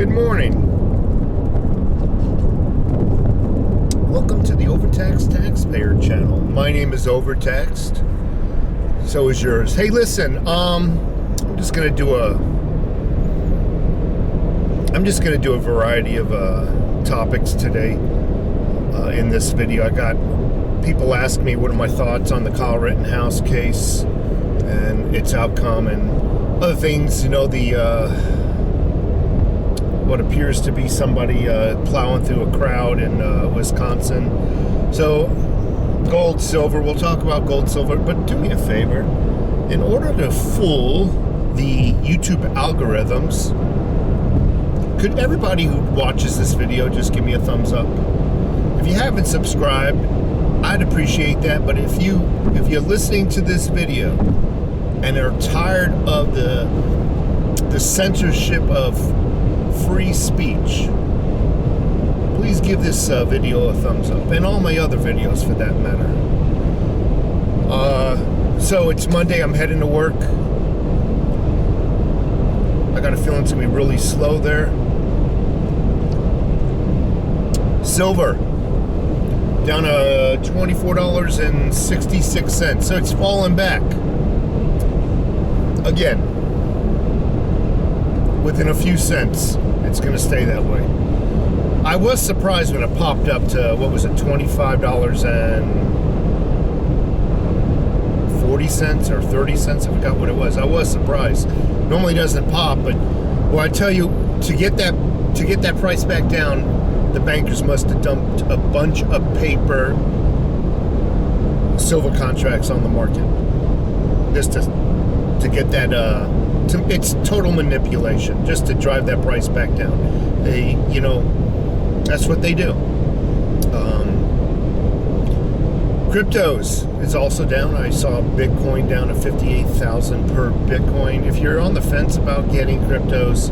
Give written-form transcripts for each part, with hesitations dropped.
Good morning. Welcome to the Overtaxed Taxpayer channel. My name is Overtaxed. So is yours. Hey, listen. I'm just gonna do a variety of topics today in this video. I got people ask me what are my thoughts on the Kyle Rittenhouse case and its outcome and other things. You know, what appears to be somebody plowing through a crowd in Wisconsin. So gold, silver, we'll talk about gold, silver, but do me a favor. In order to fool the YouTube algorithms, could everybody who watches this video just give me a thumbs up? If you haven't subscribed, I'd appreciate that. But if you're listening to this video and are tired of the censorship of free speech, please give this video a thumbs up, and all my other videos for that matter. So it's Monday, I'm heading to work. I got a feeling it's gonna be really slow there. Silver down to $24.66, so it's falling back again. Within a few cents, it's going to stay that way. I was surprised when it popped up to, what was it, $25.40 or 30 cents. I forgot what it was. I was surprised. Normally doesn't pop, but well, I tell you, to get that price back down, the bankers must have dumped a bunch of paper silver contracts on the market just to get that. It's total manipulation just to drive that price back down. That's what they do. Cryptos is also down. I saw Bitcoin down to 58,000 per Bitcoin. If you're on the fence about getting cryptos,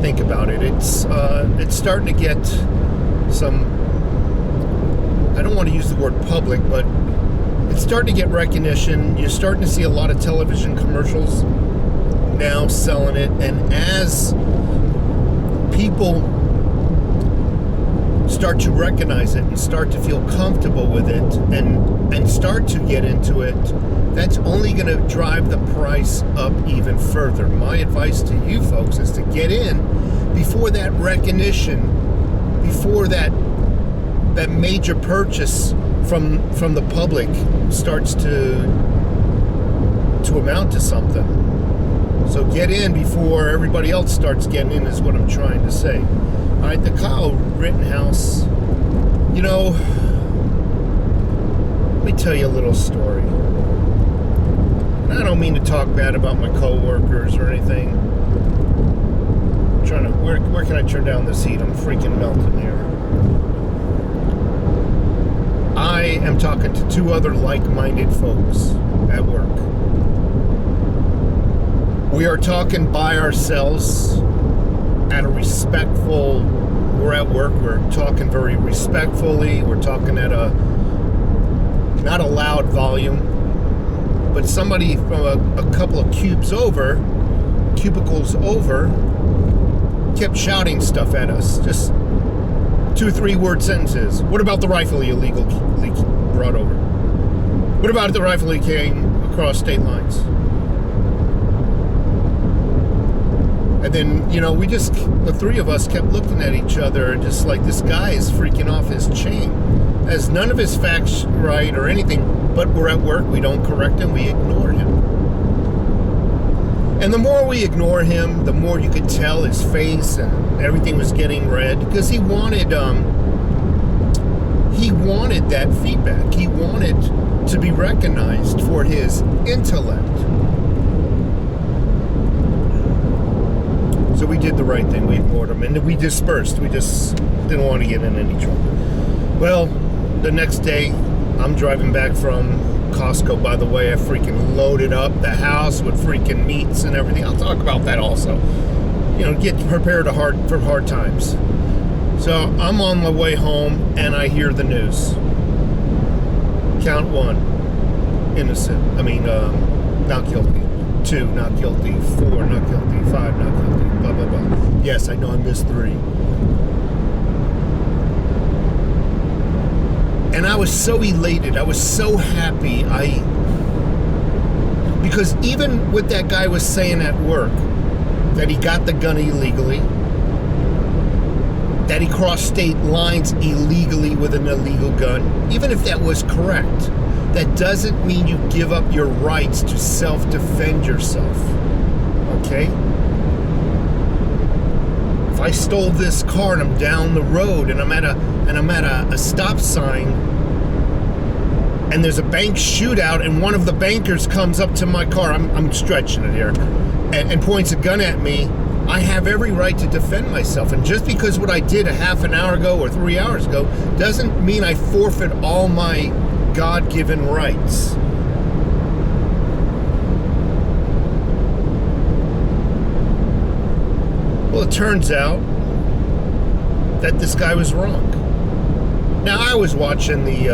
think about it. It's starting to get some, I don't want to use the word public, but it's starting to get recognition. You're starting to see a lot of television commercials now selling it, and as people start to recognize it and start to feel comfortable with it and start to get into it, that's only going to drive the price up even further. My advice to you folks is to get in before that recognition, before that major purchase from the public starts to amount to something. So get in before everybody else starts getting in, is what I'm trying to say. All right, the Kyle Rittenhouse, let me tell you a little story. And I don't mean to talk bad about my co-workers or anything. I'm trying to, where can I turn down this heat? I'm freaking melting here. I am talking to two other like-minded folks at work. We are talking by ourselves at a respectful, we're at work, we're talking very respectfully, we're talking at not a loud volume, but somebody from a couple of cubicles over, kept shouting stuff at us, just 2 or 3 word sentences. What about the rifle you illegally brought over? What about the rifle he came across state lines? And then, the 3 of us kept looking at each other just like, this guy is freaking off his chain. Has none of his facts right or anything, but we're at work, we don't correct him, we ignore him. And the more we ignore him, the more you could tell his face and everything was getting red, because he wanted that feedback. He wanted to be recognized for his intellect. So we did the right thing. We ignored him, and we dispersed. We just didn't want to get in any trouble. Well, the next day, I'm driving back from Costco. By the way, I freaking loaded up the house with freaking meats and everything. I'll talk about that also. Get prepared for hard times. So I'm on my way home, and I hear the news. Count 1, innocent. Not guilty. 2, not guilty. 4, not guilty. 5, not guilty. Blah, blah, blah. Yes, I know I missed 3. And I was so elated. I was so happy. Because even what that guy was saying at work, that he got the gun illegally, that he crossed state lines illegally with an illegal gun, even if that was correct, that doesn't mean you give up your rights to self-defend yourself. Okay? If I stole this car and I'm down the road and I'm at a stop sign and there's a bank shootout and one of the bankers comes up to my car, I'm stretching it here, and points a gun at me, I have every right to defend myself. And just because what I did a half an hour ago or 3 hours ago doesn't mean I forfeit all my God-given rights. Well, it turns out that this guy was wrong. Now, I was watching the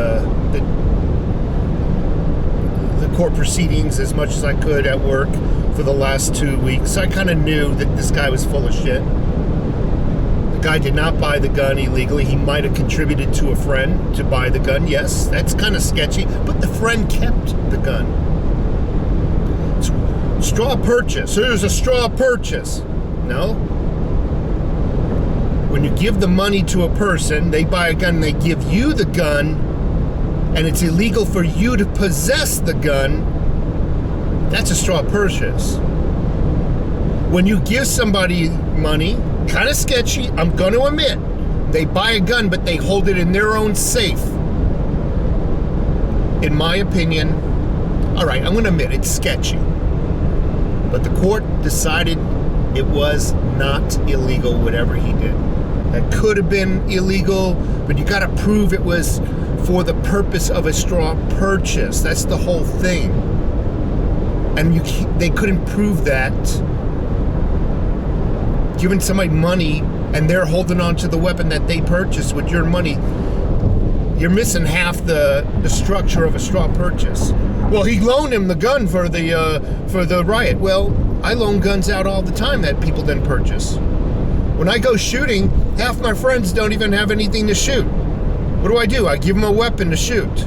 court proceedings as much as I could at work for the last 2 weeks. So I kind of knew that this guy was full of shit. The guy did not buy the gun illegally. He might have contributed to a friend to buy the gun. Yes, that's kind of sketchy, but the friend kept the gun. Straw purchase. Here's a straw purchase. No. When you give the money to a person, they buy a gun, they give you the gun, and it's illegal for you to possess the gun, that's a straw purchase. When you give somebody money, kind of sketchy, I'm going to admit, they buy a gun, but they hold it in their own safe. In my opinion, all right, I'm going to admit, it's sketchy. But the court decided it was not illegal, whatever he did. That could have been illegal, but you got to prove it was for the purpose of a straw purchase. That's the whole thing. And they couldn't prove that. Giving somebody money and they're holding on to the weapon that they purchased with your money, you're missing half the structure of a straw purchase. Well, he loaned him the gun for the riot. Well, I loan guns out all the time that people didn't purchase. When I go shooting, half my friends don't even have anything to shoot. What do? I give them a weapon to shoot.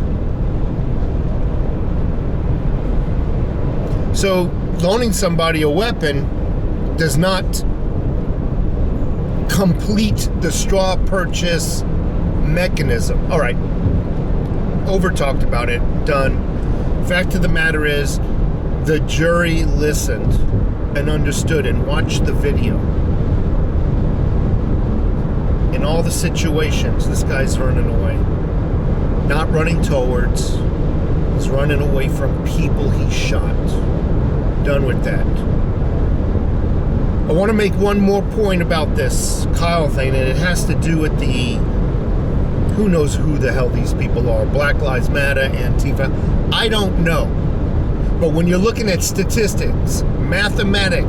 So loaning somebody a weapon does not complete the straw purchase mechanism. All right, over talked about it, done. Fact of the matter is, the jury listened and understood and watched the video. In all the situations, this guy's running away. Not running towards, he's running away from people he shot. Done with that. I want to make one more point about this Kyle thing, and it has to do with the, who knows who the hell these people are, Black Lives Matter, Antifa, I don't know. But when you're looking at statistics, mathematic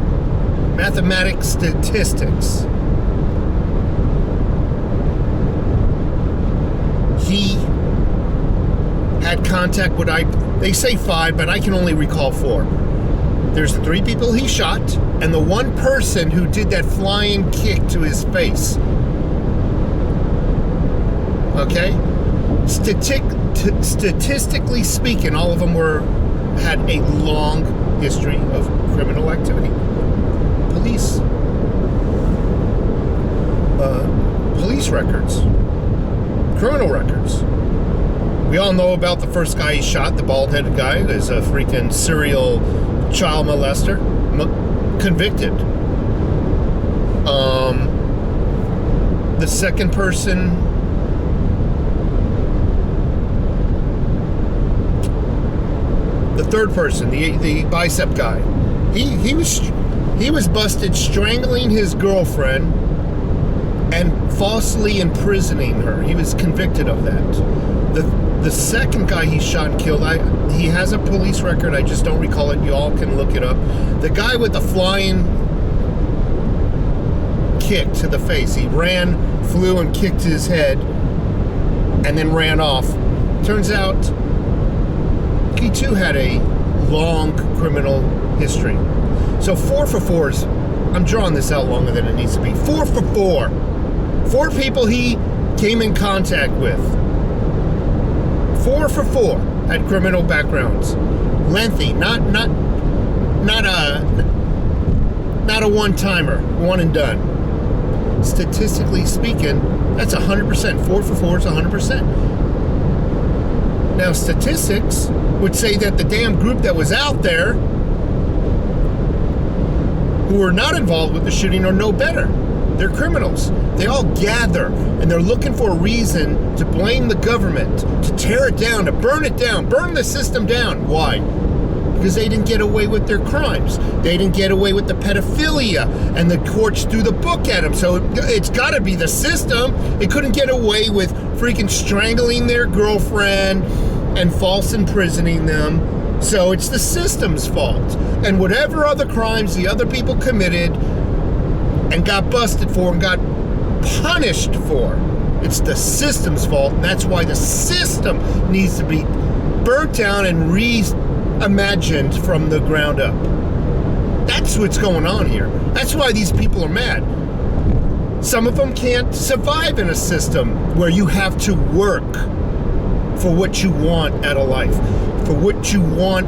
statistics, he had contact with, they say 5, but I can only recall 4. There's the 3 people he shot, and the one person who did that flying kick to his face. Okay? Statistically speaking, all of them had a long history of criminal activity. Police records. Criminal records. We all know about the first guy he shot, the bald-headed guy, is a freaking serial child molester, convicted. The second person, the third person, the bicep guy, he was busted strangling his girlfriend and falsely imprisoning her. He was convicted of that. The second guy he shot and killed, he has a police record, I just don't recall it. You all can look it up. The guy with the flying kick to the face, he flew and kicked his head and then ran off. Turns out he too had a long criminal history. So 4 for 4s, I'm drawing this out longer than it needs to be. 4 for 4. 4 people he came in contact with. 4 for 4 had criminal backgrounds. Lengthy, not a one-timer, one and done. Statistically speaking, that's 100%. 4 for 4 is 100%. Now, statistics would say that the damn group that was out there who were not involved with the shooting are no better. They're criminals. They all gather, and they're looking for a reason to blame the government, to tear it down, to burn it down, burn the system down. Why? Because they didn't get away with their crimes. They didn't get away with the pedophilia, and the courts threw the book at them. So it's got to be the system. They couldn't get away with freaking strangling their girlfriend and false imprisoning them. So it's the system's fault. And whatever other crimes the other people committed and got busted for and got punished for, it's the system's fault. And that's why the system needs to be burnt down and reimagined from the ground up. That's what's going on here. That's why these people are mad. Some of them can't survive in a system where you have to work for what you want out of life, for what you want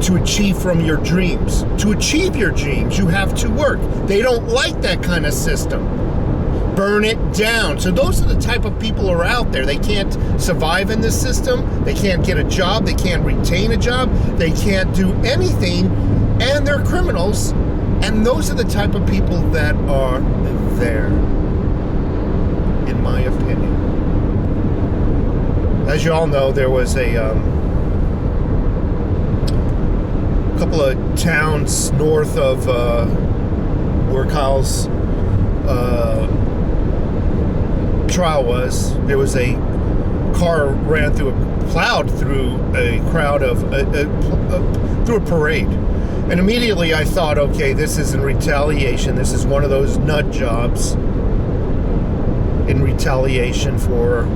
to achieve from your dreams. To achieve your dreams, you have to work. They don't like that kind of system. Burn it down. So those are the type of people who are out there. They can't survive in this system. They can't get a job. They can't retain a job. They can't do anything. And they're criminals. And those are the type of people that are there, in my opinion. As you all know, there was a couple of towns north of where Kyle's trial was. There was a car plowed through a crowd of through a parade, and immediately I thought, okay, this is in retaliation. This is one of those nut jobs in retaliation for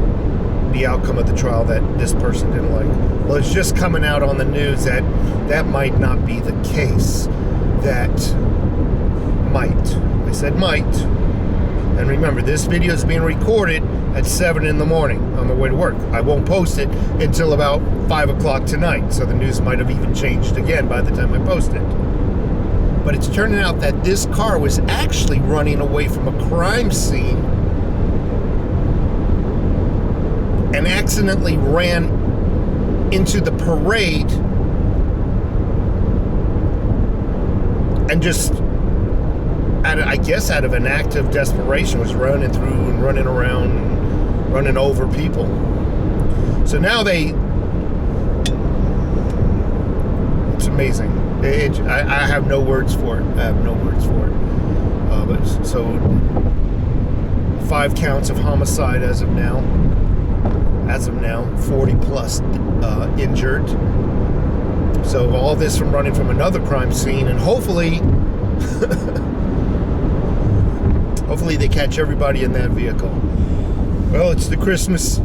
the outcome of the trial that this person didn't like. Well, it's just coming out on the news that that might not be the case. That might. I said might. And remember, this video is being recorded at 7 in the morning on my way to work. I won't post it until about 5 o'clock tonight, so the news might have even changed again by the time I post it. But it's turning out that this car was actually running away from a crime scene and accidentally ran into the parade and just, out of an act of desperation, was running through and running around and running over people. So now it's amazing. I have no words for it. I have no words for it. But so 5 counts of homicide as of now. 40 plus injured. So all this from running from another crime scene, and hopefully they catch everybody in that vehicle. Well, it's the Christmas,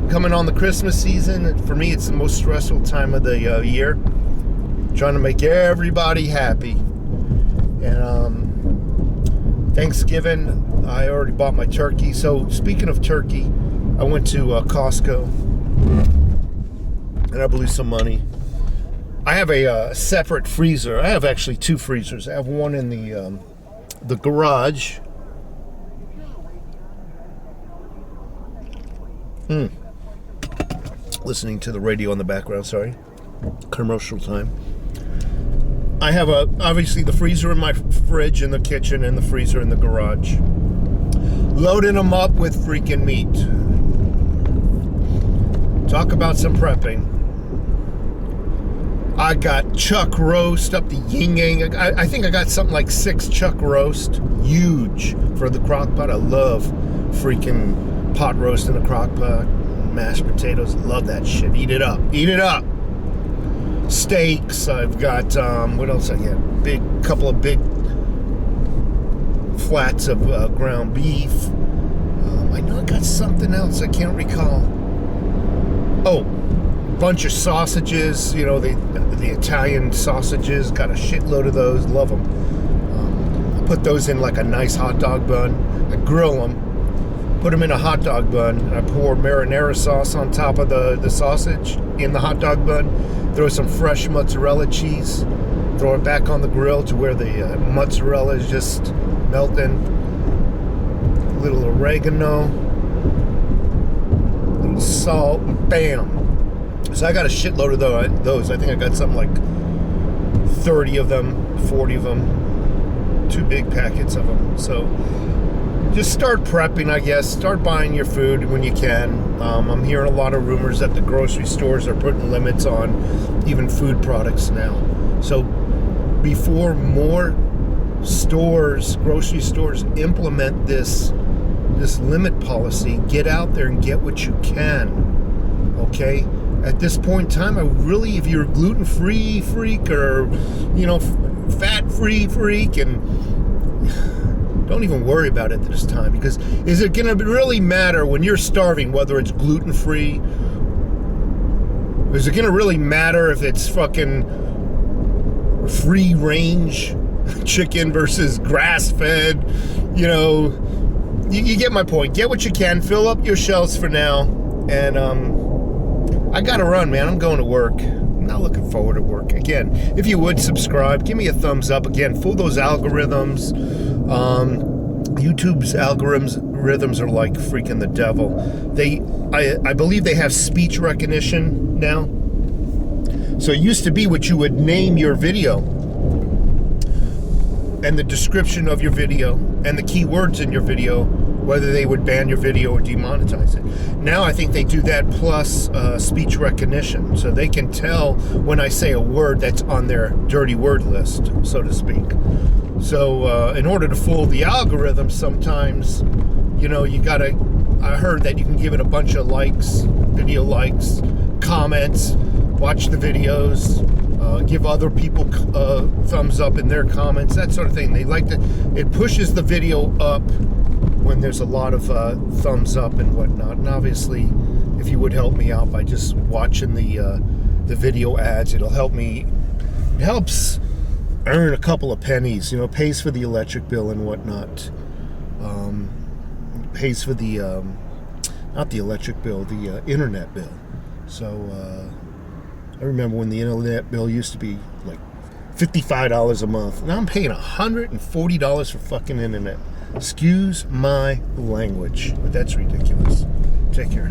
coming on the Christmas season. For me, it's the most stressful time of the year. Trying to make everybody happy. And Thanksgiving, I already bought my turkey. So speaking of turkey, I went to Costco and I blew some money. I have a separate freezer. I have actually 2 freezers. I have one in the garage. Listening to the radio in the background, sorry. Commercial time. I have obviously the freezer in my fridge in the kitchen and the freezer in the garage. Loading them up with freaking meat. Talk about some prepping. I got chuck roast up the yin yang. I think I got something like 6 chuck roast. Huge for the crock pot. I love freaking pot roast in a crock pot. Mashed potatoes. Love that shit. Eat it up. Eat it up. Steaks. I've got, what else I got? Couple of big flats of ground beef. I know I got something else. I can't recall. Oh, bunch of sausages, you know, the Italian sausages, got a shitload of those, love them. I put those in like a nice hot dog bun. I grill them, put them in a hot dog bun, and I pour marinara sauce on top of the sausage in the hot dog bun, throw some fresh mozzarella cheese, throw it back on the grill to where the mozzarella is just melting, a little oregano, a little salt, bam. So I got a shitload of those. I think I got something like 30 of them, 40 of them, 2 big packets of them. So just start prepping, I guess. Start buying your food when you can. I'm hearing a lot of rumors that the grocery stores are putting limits on even food products now. So before more stores, grocery stores, implement this limit policy, get out there and get what you can, okay? At this point in time, I really, if you're a gluten-free freak or, you know, fat-free freak, and don't even worry about it this time, because is it going to really matter when you're starving whether it's gluten-free? Is it going to really matter if it's fucking free-range chicken versus grass-fed? You know, you get my point. Get what you can. Fill up your shelves for now. And I got to run, man. I'm going to work. I'm not looking forward to work. Again, if you would subscribe, give me a thumbs up. Again, fool those algorithms. YouTube's algorithms are like freaking the devil. I believe they have speech recognition now. So it used to be what you would name your video and the description of your video and the keywords in your video, whether they would ban your video or demonetize it. Now I think they do that plus speech recognition, so they can tell when I say a word that's on their dirty word list, so to speak. So in order to fool the algorithm, sometimes, you know, I heard that you can give it a bunch of likes, video likes, comments, watch the videos, give other people thumbs up in their comments, that sort of thing. They like to, it pushes the video up when there's a lot of thumbs up and whatnot. And obviously, if you would help me out by just watching the video ads, it'll help me. It helps earn a couple of pennies. You know, pays for the electric bill and whatnot. Pays for the not the electric bill, the internet bill. So I remember when the internet bill used to be like $55 a month. Now I'm paying $140 for fucking internet. Excuse my language, but that's ridiculous. Take care.